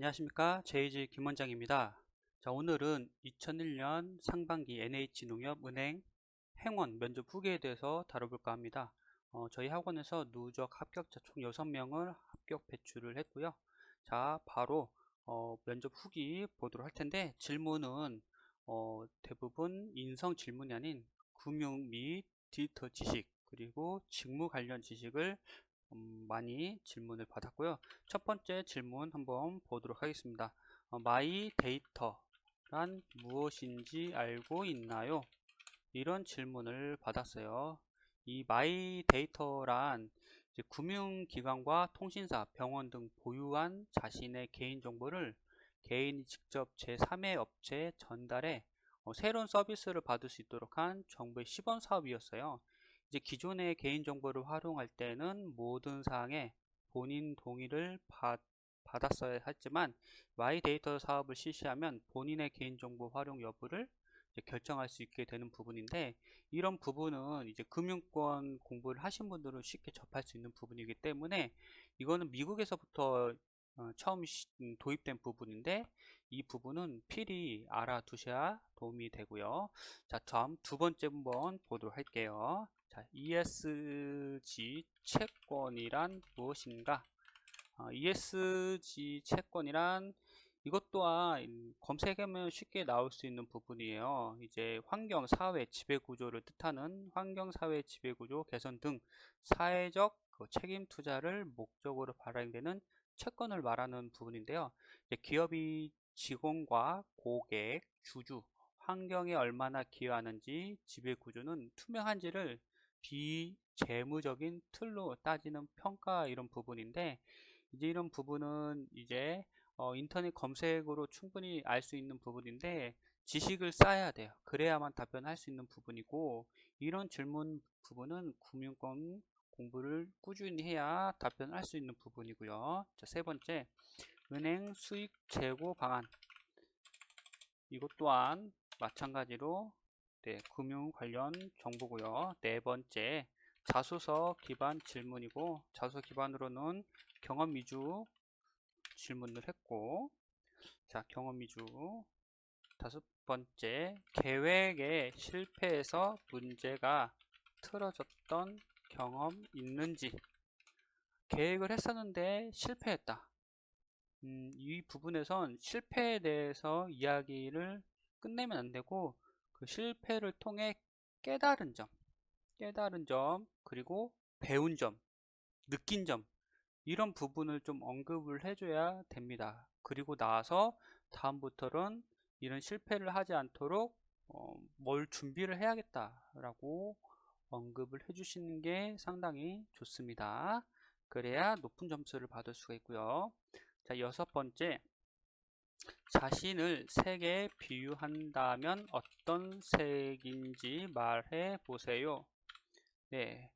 안녕하십니까. JG 김원장입니다. 자, 오늘은 2001년 상반기 NH농협은행 행원 면접 후기에 대해서 다뤄볼까 합니다. 저희 학원에서 누적 합격자 총 6명을 합격 배출을 했고요. 자, 바로 면접 후기 보도록 할 텐데, 질문은 대부분 인성 질문이 아닌 금융 및 디지털 지식, 그리고 직무 관련 지식을 많이 질문을 받았고요. 첫 번째 질문 한번 보도록 하겠습니다. 마이 데이터란 무엇인지 알고 있나요? 이런 질문을 받았어요. 이 마이 데이터란 금융기관과 통신사, 병원 등 보유한 자신의 개인정보를 개인이 직접 제3의 업체에 전달해 새로운 서비스를 받을 수 있도록 한 정부의 시범 사업이었어요. 이제 기존의 개인정보를 활용할 때는 모든 사항에 본인 동의를 받았어야 했지만 마이 데이터 사업을 실시하면 본인의 개인정보 활용 여부를 결정할 수 있게 되는 부분인데, 이런 부분은 이제 금융권 공부를 하신 분들은 쉽게 접할 수 있는 부분이기 때문에 이거는 미국에서부터 처음 도입된 부분인데, 이 부분은 필히 알아두셔야 도움이 되고요. 자, 다음 두 번째 한번 보도록 할게요. 자, ESG 채권이란 무엇인가? ESG 채권이란 이것 또한 검색하면 쉽게 나올 수 있는 부분이에요. 이제 환경, 사회, 지배구조를 뜻하는 환경, 사회, 지배구조 개선 등 사회적 책임 투자를 목적으로 발행되는 채권을 말하는 부분인데요. 이제 기업이 직원과 고객, 주주, 환경에 얼마나 기여하는지, 지배구조는 투명한지를 비재무적인 틀로 따지는 평가, 이런 부분인데, 이제 이런 부분은 이제 인터넷 검색으로 충분히 알 수 있는 부분인데, 지식을 쌓아야 돼요. 그래야만 답변할 수 있는 부분이고, 이런 질문 부분은 금융권 공부를 꾸준히 해야 답변할 수 있는 부분이고요. 자, 세 번째, 은행 수익 제고 방안. 이것 또한 마찬가지로 금융 관련 정보고요. 네 번째, 자소서 기반 질문이고, 자소서 기반으로는 경험 위주 질문을 했고, 자, 경험 위주. 다섯 번째, 계획에 실패해서 문제가 틀어졌던 경험 있는지. 계획을 했었는데 실패했다. 이 부분에선 실패에 대해서 이야기를 끝내면 안 되고, 그 실패를 통해 깨달은 점, 그리고 배운 점, 느낀 점, 이런 부분을 좀 언급을 해줘야 됩니다. 그리고 나서 다음부터는 이런 실패를 하지 않도록 뭘 준비를 해야겠다라고 언급을 해주시는 게 상당히 좋습니다. 그래야 높은 점수를 받을 수가 있고요. 자, 여섯 번째, 자신을 색에 비유한다면 어떤 색인지 말해 보세요. 네,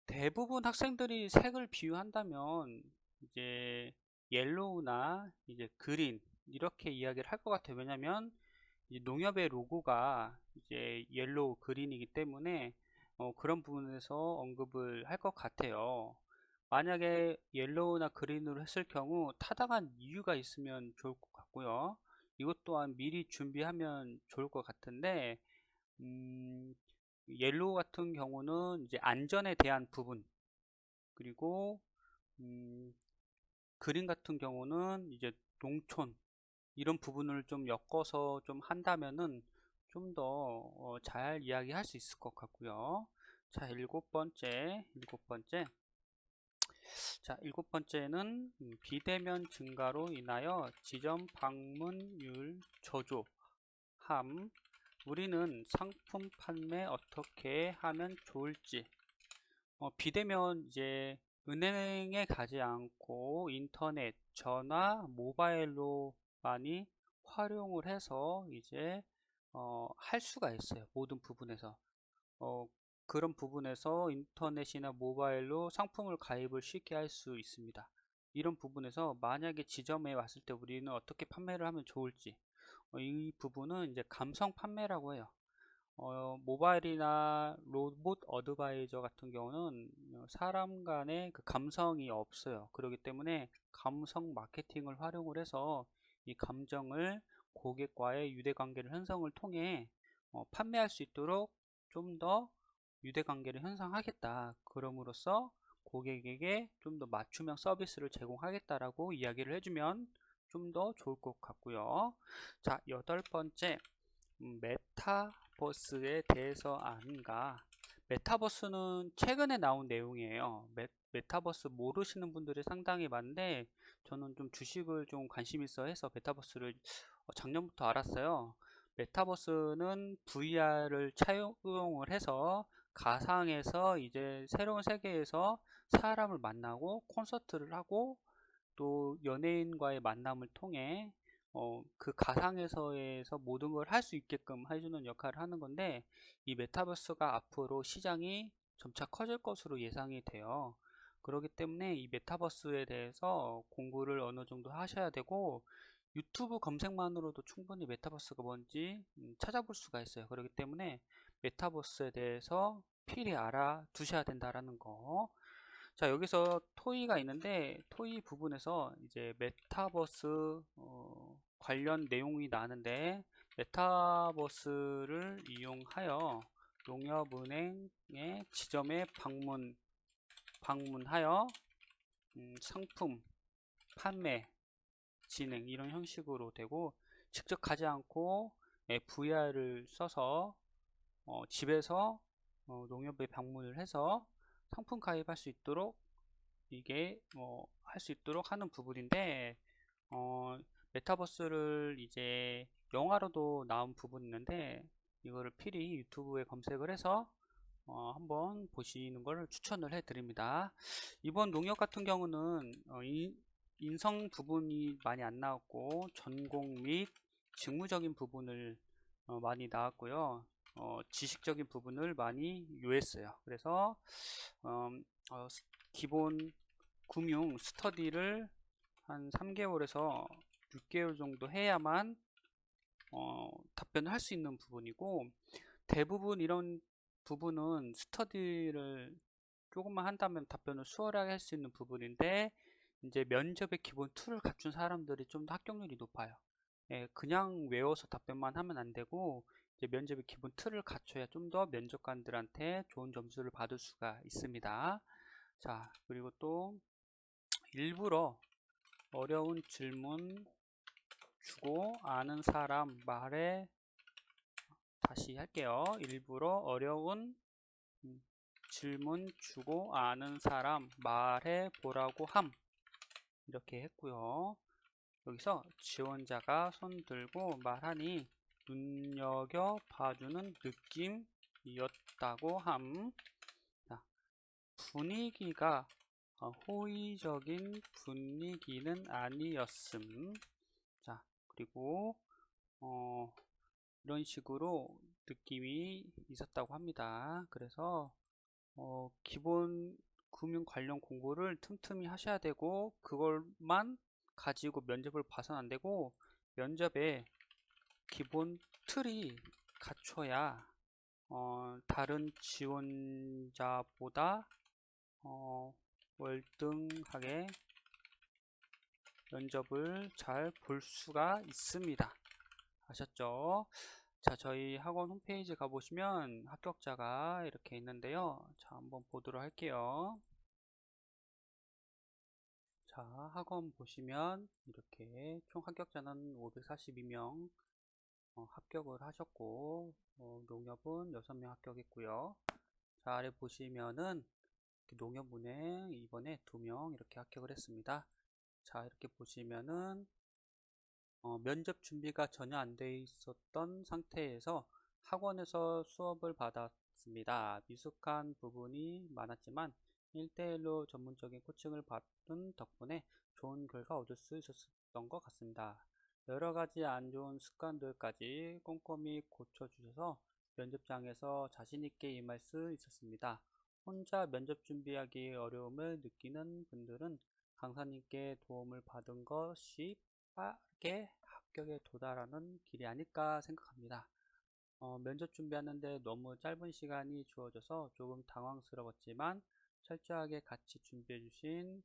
대부분 학생들이 색을 비유한다면 이제 옐로우나 이제 그린, 이렇게 이야기를 할 것 같아요. 왜냐면 이제 농협의 로고가 이제 옐로우 그린이기 때문에 그런 부분에서 언급을 할 것 같아요. 만약에 옐로우나 그린으로 했을 경우 타당한 이유가 있으면 좋을 것 같고요. 이것 또한 미리 준비하면 좋을 것 같은데, 옐로우 같은 경우는 이제 안전에 대한 부분, 그리고 그린 같은 경우는 이제 농촌, 이런 부분을 좀 엮어서 좀 한다면은 좀 더 잘 이야기할 수 있을 것 같고요. 자, 일곱 번째는 비대면 증가로 인하여 지점 방문율 저조함. 우리는 상품 판매 어떻게 하면 좋을지. 비대면 이제 은행에 가지 않고 인터넷, 전화, 모바일로 많이 활용을 해서 이제 할 수가 있어요. 모든 부분에서. 어, 그런 부분에서 인터넷이나 모바일로 상품을 가입을 쉽게 할 수 있습니다. 이런 부분에서 만약에 지점에 왔을 때 우리는 어떻게 판매를 하면 좋을지, 이 부분은 이제 감성 판매라고 해요. 모바일이나 로봇 어드바이저 같은 경우는 사람 간의 그 감성이 없어요. 그렇기 때문에 감성 마케팅을 활용을 해서 이 감정을 고객과의 유대관계를 형성을 통해 판매할 수 있도록 좀 더 유대관계를 형성하겠다. 그럼으로써 고객에게 좀 더 맞춤형 서비스를 제공하겠다라고 이야기를 해주면 좀 더 좋을 것 같고요. 자, 여덟 번째, 메타버스에 대해서 아는가? 메타버스는 최근에 나온 내용이에요. 메타버스 모르시는 분들이 상당히 많은데 저는 좀 주식을 좀 관심 있어 해서 메타버스를 작년부터 알았어요. 메타버스는 VR을 차용을 해서 가상에서 이제 새로운 세계에서 사람을 만나고 콘서트를 하고 또 연예인과의 만남을 통해 그 가상에서에서 모든 걸 할 수 있게끔 해주는 역할을 하는 건데, 이 메타버스가 앞으로 시장이 점차 커질 것으로 예상이 돼요. 그렇기 때문에 이 메타버스에 대해서 공부를 어느 정도 하셔야 되고, 유튜브 검색만으로도 충분히 메타버스가 뭔지 찾아볼 수가 있어요. 그렇기 때문에 메타버스에 대해서 필히 알아두셔야 된다라는 거. 자, 여기서 토이가 있는데 토이 부분에서 이제 메타버스 관련 내용이 나는데, 메타버스를 이용하여 농협은행의 지점에 방문하여 상품 판매 진행 이런 형식으로 되고, 직접 가지 않고 VR을 써서 집에서 농협에 방문을 해서 상품 가입할 수 있도록 이게 할 수 있도록 하는 부분인데, 메타버스를 이제 영화로도 나온 부분이 있는데 이거를 필히 유튜브에 검색을 해서 한번 보시는 걸 추천을 해 드립니다. 이번 농협 같은 경우는 인성 부분이 많이 안 나왔고 전공 및 직무적인 부분을 많이 나왔고요. 지식적인 부분을 많이 요했어요. 그래서 기본 금융 스터디를 한 3개월에서 6개월 정도 해야만 답변을 할 수 있는 부분이고, 대부분 이런 부분은 스터디를 조금만 한다면 답변을 수월하게 할 수 있는 부분인데, 이제 면접의 기본 툴을 갖춘 사람들이 좀 더 합격률이 높아요. 예, 그냥 외워서 답변만 하면 안 되고 이제 면접의 기본 틀을 갖춰야 좀 더 면접관들한테 좋은 점수를 받을 수가 있습니다. 자, 그리고 또 일부러 어려운 질문 주고 아는 사람 말에, 다시 할게요. 일부러 어려운 질문 주고 아는 사람 말해 보라고 함, 이렇게 했고요. 여기서 지원자가 손 들고 말하니 눈여겨 봐주는 느낌이었다고 함. 자, 분위기가 호의적인 분위기는 아니었음. 자, 그리고 이런 식으로 느낌이 있었다고 합니다. 그래서 기본 금융 관련 공부를 틈틈이 하셔야 되고, 그걸만 가지고 면접을 봐서는 안 되고 면접에 기본 틀이 갖춰야 다른 지원자보다 월등하게 면접을 잘 볼 수가 있습니다. 아셨죠? 자, 저희 학원 홈페이지 가보시면 합격자가 이렇게 있는데요. 자, 한번 보도록 할게요. 자, 학원 보시면 이렇게 총 합격자는 542명 합격을 하셨고, 농협은 6명 합격했고요. 자, 아래 보시면은 농협은행 이번에 2명 이렇게 합격을 했습니다. 자, 이렇게 보시면은 면접 준비가 전혀 안 돼 있었던 상태에서 학원에서 수업을 받았습니다. 미숙한 부분이 많았지만 1대1로 전문적인 코칭을 받은 덕분에 좋은 결과 얻을 수 있었던 것 같습니다. 여러 가지 안 좋은 습관들까지 꼼꼼히 고쳐주셔서 면접장에서 자신있게 임할 수 있었습니다. 혼자 면접 준비하기 어려움을 느끼는 분들은 강사님께 도움을 받은 것이 빠르게 합격에 도달하는 길이 아닐까 생각합니다. 면접 준비하는데 너무 짧은 시간이 주어져서 조금 당황스러웠지만 철저하게 같이 준비해 주신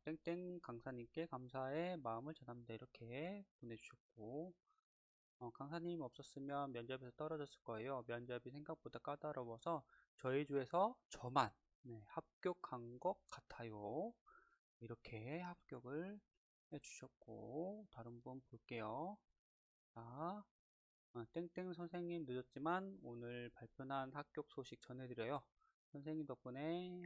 땡땡 강사님께 감사의 마음을 전합니다. 이렇게 보내주셨고, 강사님 없었으면 면접에서 떨어졌을 거예요. 면접이 생각보다 까다로워서 저희 주에서 저만 합격한 것 같아요. 이렇게 합격을 해주셨고, 다른 분 볼게요. 자, 땡땡 선생님 늦었지만 오늘 발표한 합격 소식 전해드려요. 선생님 덕분에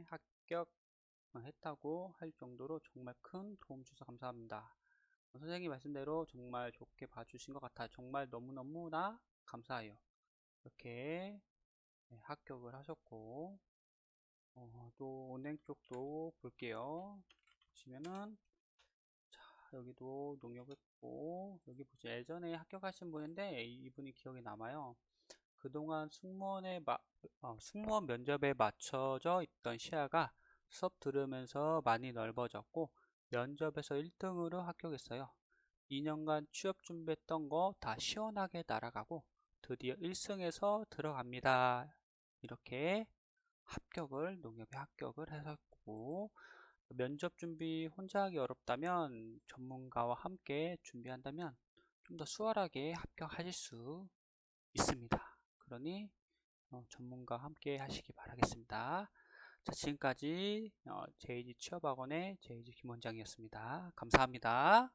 합격했다고 할 정도로 정말 큰 도움 주셔서 감사합니다. 선생님 말씀대로 정말 좋게 봐주신 것 같아요. 정말 너무너무나 감사해요. 이렇게 합격을 하셨고, 또 은행 쪽도 볼게요. 보시면은 자, 여기도 농협했고, 여기 보시 예전에 합격하신 분인데 이분이 기억에 남아요. 그동안 승무원 면접에 맞춰져 있던 시야가 수업 들으면서 많이 넓어졌고 면접에서 1등으로 합격했어요. 2년간 취업 준비했던 거 다 시원하게 날아가고 드디어 1승에서 들어갑니다. 이렇게 농협에 합격을 하셨고, 면접 준비 혼자 하기 어렵다면 전문가와 함께 준비한다면 좀 더 수월하게 합격하실 수 있습니다. 그러니 전문가와 함께 하시기 바라겠습니다. 자, 지금까지 JG 취업학원의 JG 김원장이었습니다. 감사합니다.